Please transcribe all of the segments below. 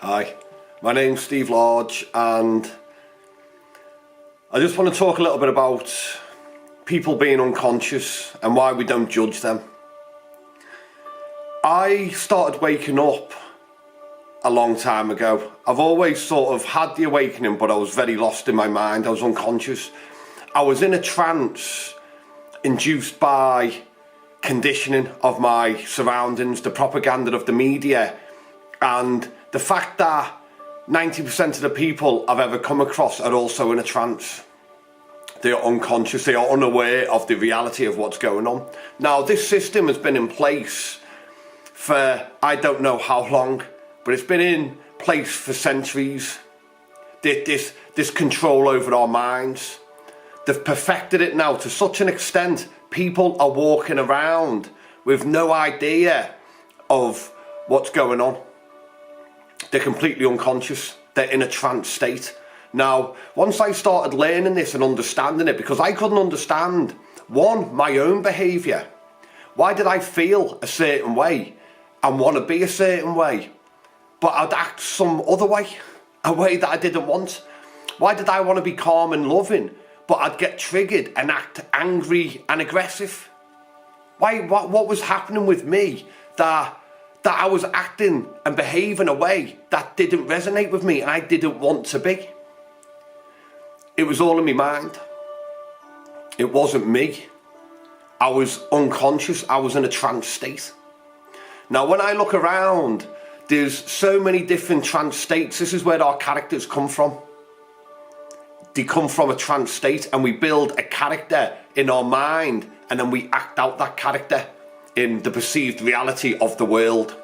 Hi, my name's Steve Lodge, and I just want to talk a little bit about people being unconscious and why we don't judge them. I started waking up a long time ago. I've always sort of had the awakening, but I was very lost in my mind. I was unconscious. I was in a trance induced by conditioning of my surroundings, the propaganda of the media, and the fact that 90% of the people I've ever come across are also in a trance. They are unconscious, they are unaware of the reality of what's going on. Now, this system has been in place for I don't know how long, but it's been in place for centuries. This control over our minds. They've perfected it now to such an extent, people are walking around with no idea of what's going on. They're completely unconscious. They're in a trance state. Now, once I started learning this and understanding it, because I couldn't understand, one, my own behaviour. Why did I feel a certain way and want to be a certain way, but I'd act some other way, a way that I didn't want? Why did I want to be calm and loving, but I'd get triggered and act angry and aggressive? What was happening with me that I was acting and behaving a way that didn't resonate with me and I didn't want to be? It was all in my mind. It wasn't me. I was unconscious. I was in a trance state. Now, when I look around, there's so many different trance states. This is where our characters come from. They come from a trance state, and we build a character in our mind, and then we act out that character in the perceived reality of the world.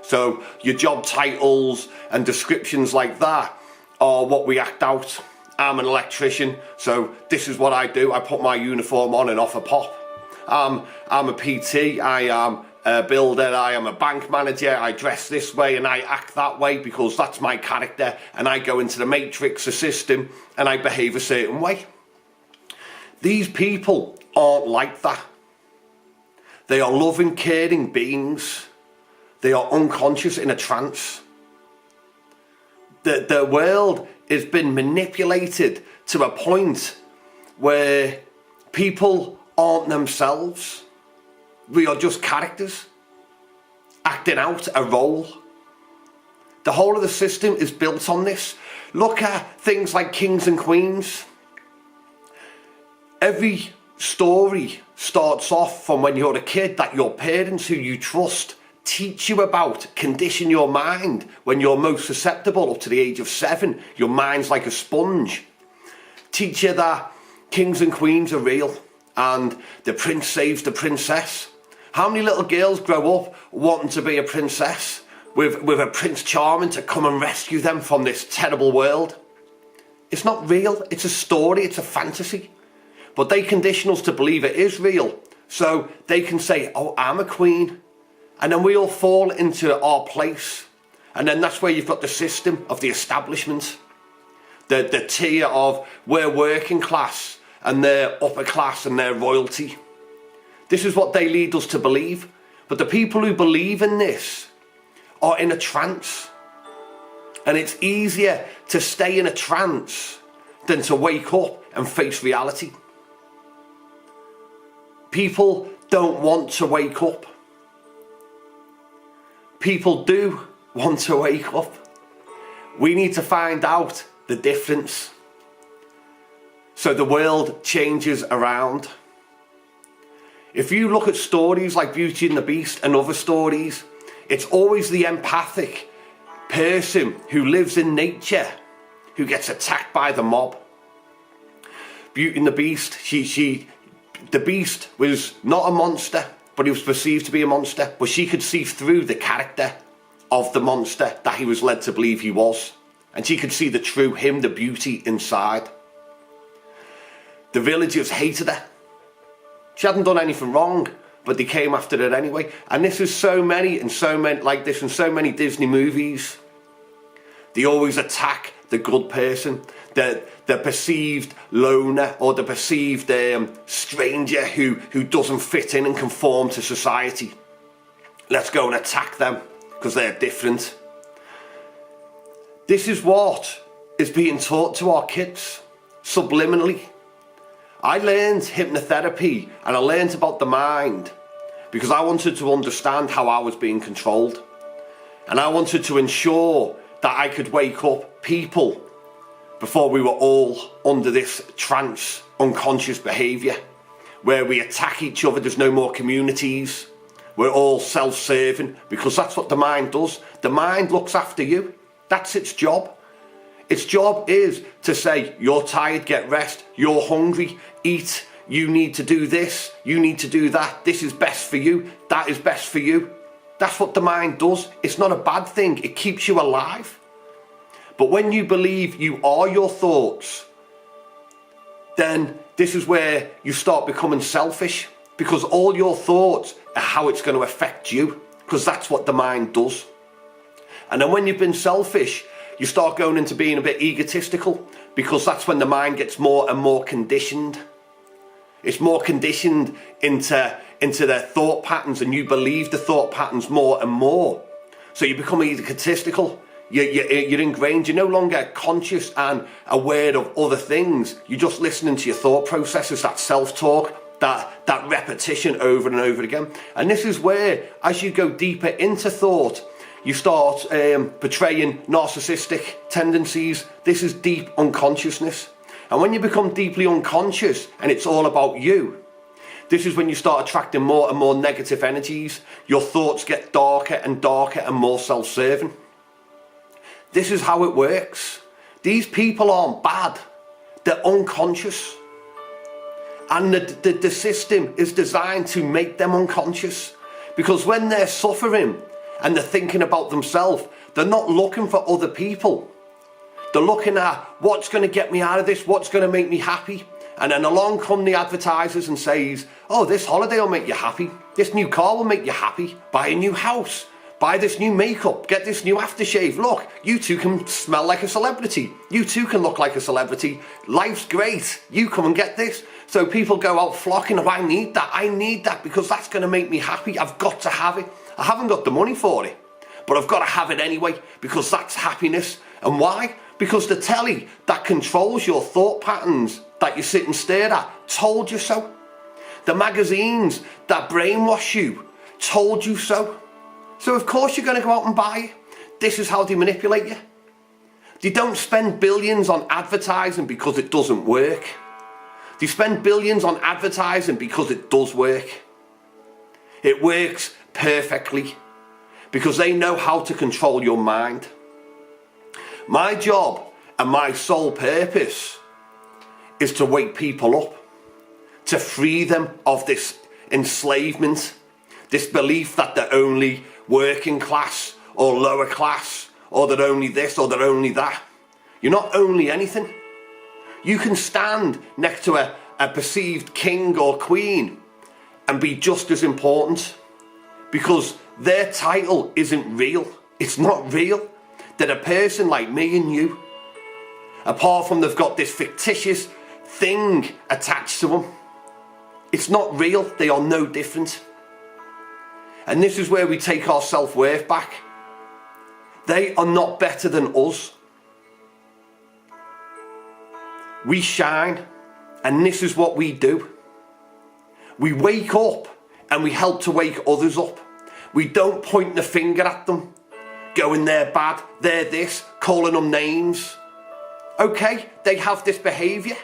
So your job titles and descriptions like that are what we act out. I'm an electrician, so this is what I do. I put my uniform on and off a pop. I'm a PT, I am a builder, I am a bank manager, I dress this way and I act that way because that's my character, and I go into the matrix, the system, and I behave a certain way. These people aren't like that. They are loving, caring beings. They are unconscious in a trance. The world has been manipulated to a point where people aren't themselves. We are just characters acting out a role. The whole of the system is built on this. Look at things like kings and queens. Every story starts off from when you're a kid, that your parents who you trust teach you about, condition your mind when you're most susceptible up to the age of 7. Your mind's like a sponge. Teach you that kings and queens are real and the prince saves the princess. How many little girls grow up wanting to be a princess with a Prince Charming to come and rescue them from this terrible world? It's not real. It's a story. It's a fantasy. But they condition us to believe it is real, so they can say, oh, I'm a queen. And then we all fall into our place. And then that's where you've got the system of the establishment. The tier of we're working class and they're upper class and they're royalty. This is what they lead us to believe. But the people who believe in this are in a trance. And it's easier to stay in a trance than to wake up and face reality. People don't want to wake up. People do want to wake up. We need to find out the difference so the world changes around. If you look at stories like Beauty and the Beast and other stories, it's always the empathic person who lives in nature who gets attacked by the mob. Beauty and the Beast, the Beast was not a monster, but he was perceived to be a monster, but she could see through the character of the monster that he was led to believe he was. And she could see the true him, the beauty inside. The villagers hated her. She hadn't done anything wrong, but they came after her anyway. And this is so many like this in so many Disney movies. They always attack the good person, the perceived loner or the perceived stranger who doesn't fit in and conform to society. Let's go and attack them because they're different. This is what is being taught to our kids, subliminally. I learned hypnotherapy and I learned about the mind because I wanted to understand how I was being controlled. And I wanted to ensure that I could wake up people before we were all under this trance, unconscious behaviour, where we attack each other, there's no more communities, we're all self-serving, because that's what the mind does. The mind looks after you. That's its job. Its job is to say, you're tired, get rest, you're hungry, eat, you need to do this, you need to do that, this is best for you, that is best for you. That's what the mind does. It's not a bad thing, it keeps you alive. But when you believe you are your thoughts, then this is where you start becoming selfish, because all your thoughts are how it's going to affect you, because that's what the mind does. And then when you've been selfish, you start going into being a bit egotistical, because that's when the mind gets more and more conditioned. It's more conditioned into their thought patterns, and you believe the thought patterns more and more. So you become egotistical. You're ingrained. You're no longer conscious and aware of other things. You're just listening to your thought processes, that self-talk, that repetition over and over again. And this is where, as you go deeper into thought, you start portraying narcissistic tendencies. This is deep unconsciousness. And when you become deeply unconscious and it's all about you, this is when you start attracting more and more negative energies. Your thoughts get darker and darker and more self-serving. This is how it works. These people aren't bad. They're unconscious. And the system is designed to make them unconscious. Because when they're suffering and they're thinking about themselves, they're not looking for other people. They're looking at what's going to get me out of this, what's going to make me happy. And then along come the advertisers and says, oh, this holiday will make you happy. This new car will make you happy. Buy a new house. Buy this new makeup. Get this new aftershave. Look, you too can smell like a celebrity. You too can look like a celebrity. Life's great. You come and get this. So people go out flocking. Oh, I need that. I need that because that's going to make me happy. I've got to have it. I haven't got the money for it, but I've got to have it anyway because that's happiness. And why? Because the telly that controls your thought patterns that you sit and stare at told you so. The magazines that brainwash you told you so. So of course you're going to go out and buy it. This is how they manipulate you. They don't spend billions on advertising because it doesn't work. They spend billions on advertising because it does work. It works perfectly because they know how to control your mind. My job and my sole purpose is to wake people up, to free them of this enslavement, this belief that they're only working class or lower class, or they're only this or they're only that. You're not only anything. You can stand next to a perceived king or queen and be just as important because their title isn't real. It's not real. They're a person like me and you. Apart from they've got this fictitious thing attached to them. It's not real. They are no different. And this is where we take our self-worth back. They are not better than us. We shine, and this is what we do. We wake up and we help to wake others up. We don't point the finger at them, going they're bad, they're this, calling them names. Okay, they have this behaviour,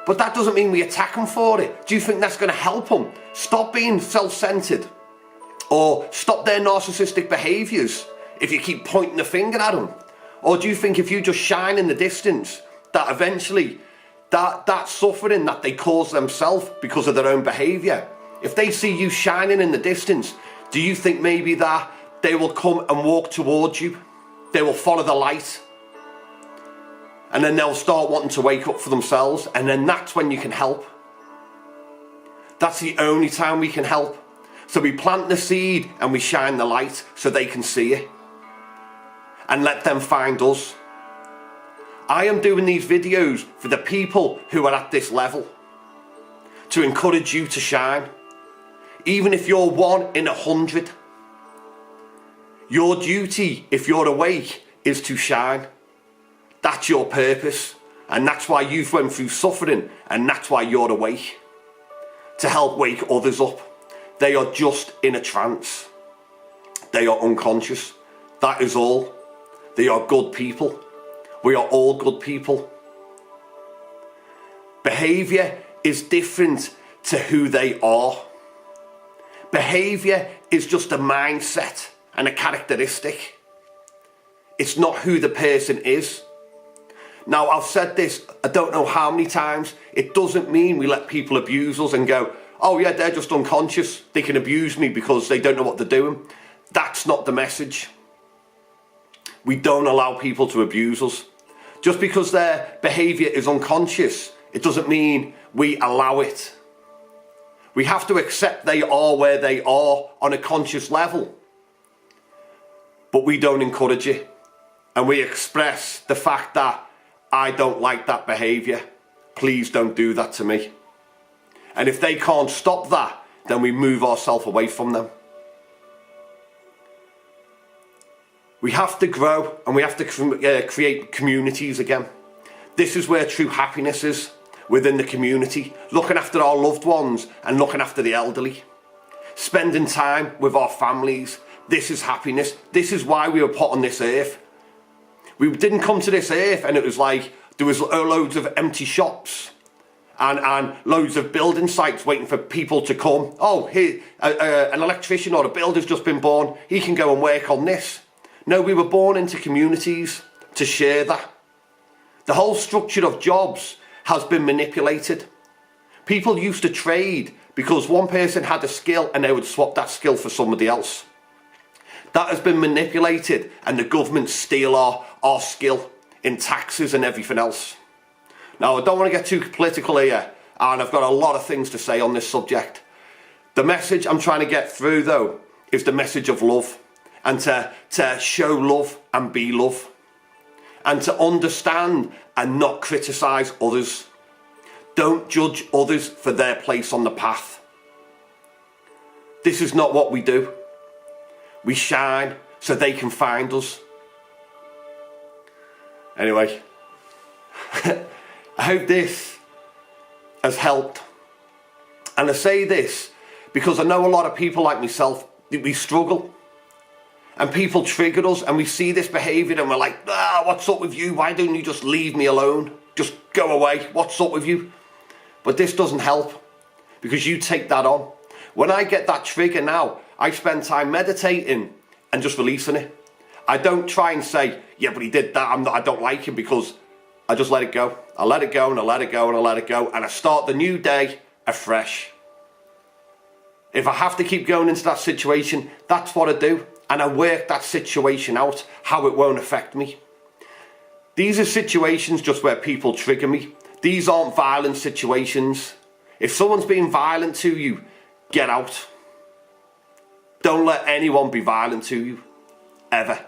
but that doesn't mean we attack them for it. Do you think that's going to help them? Stop being self-centered or stop their narcissistic behaviours if you keep pointing the finger at them? Or do you think if you just shine in the distance that eventually that suffering that they cause themselves because of their own behaviour, if they see you shining in the distance, do you think maybe that they will come and walk towards you? They will follow the light. And then they'll start wanting to wake up for themselves, and then that's when you can help. That's the only time we can help. So we plant the seed and we shine the light so they can see it. And let them find us. I am doing these videos for the people who are at this level, to encourage you to shine. Even if you're 1 in 100. Your duty, if you're awake, is to shine. That's your purpose. And that's why you've went through suffering. And that's why you're awake. To help wake others up. They are just in a trance. They are unconscious. That is all. They are good people. We are all good people. Behaviour is different to who they are. Behaviour is just a mindset and a characteristic. It's not who the person is. Now, I've said this, I don't know how many times. It doesn't mean we let people abuse us and go, oh yeah, they're just unconscious. They can abuse me because they don't know what they're doing. That's not the message. We don't allow people to abuse us. Just because their behaviour is unconscious, it doesn't mean we allow it. We have to accept they are where they are on a conscious level. But we don't encourage it. And we express the fact that I don't like that behaviour. Please don't do that to me. And if they can't stop that, then we move ourselves away from them. We have to grow and we have to create communities again. This is where true happiness is, within the community, looking after our loved ones and looking after the elderly. Spending time with our families. This is happiness. This is why we were put on this earth. We didn't come to this earth and it was like there was loads of empty shops and loads of building sites waiting for people to come. Oh, here, an electrician or a builder's just been born. He can go and work on this. No, we were born into communities to share that. The whole structure of jobs has been manipulated. People used to trade because one person had a skill and they would swap that skill for somebody else. That has been manipulated and the government steal our skill in taxes and everything else. Now, I don't want to get too political here, and I've got a lot of things to say on this subject. The message I'm trying to get through, though, is the message of love, and to show love and be love, and to understand and not criticise others. Don't judge others for their place on the path. This is not what we do. We shine so they can find us. Anyway, I hope this has helped. And I say this because I know a lot of people like myself, we struggle. And people trigger us and we see this behaviour and we're like, what's up with you? Why don't you just leave me alone? Just go away. What's up with you? But this doesn't help because you take that on. When I get that trigger now, I spend time meditating and just releasing it. I don't try and say, yeah, but he did that. I don't like him, because I just let it go. I let it go and I let it go and I let it go. And I start the new day afresh. If I have to keep going into that situation, that's what I do. And I work that situation out, how it won't affect me. These are situations just where people trigger me. These aren't violent situations. If someone's being violent to you, get out. Don't let anyone be violent to you, ever.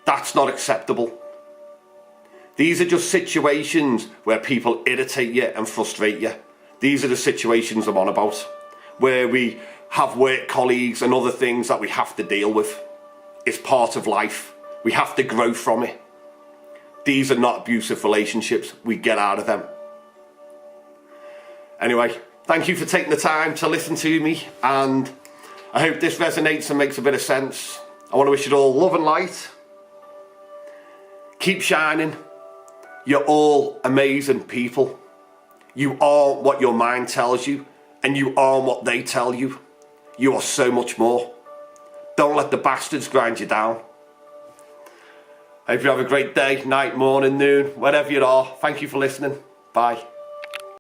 That's not acceptable. These are just situations where people irritate you and frustrate you. These are the situations I'm on about, where we have work colleagues and other things that we have to deal with. It's part of life. We have to grow from it. These are not abusive relationships. We get out of them. Anyway, thank you for taking the time to listen to me, and I hope this resonates and makes a bit of sense. I want to wish you all love and light. Keep shining. You're all amazing people. You are what your mind tells you, and you are what they tell you. You are so much more. Don't let the bastards grind you down. I hope you have a great day, night, morning, noon, wherever you are. Thank you for listening. Bye.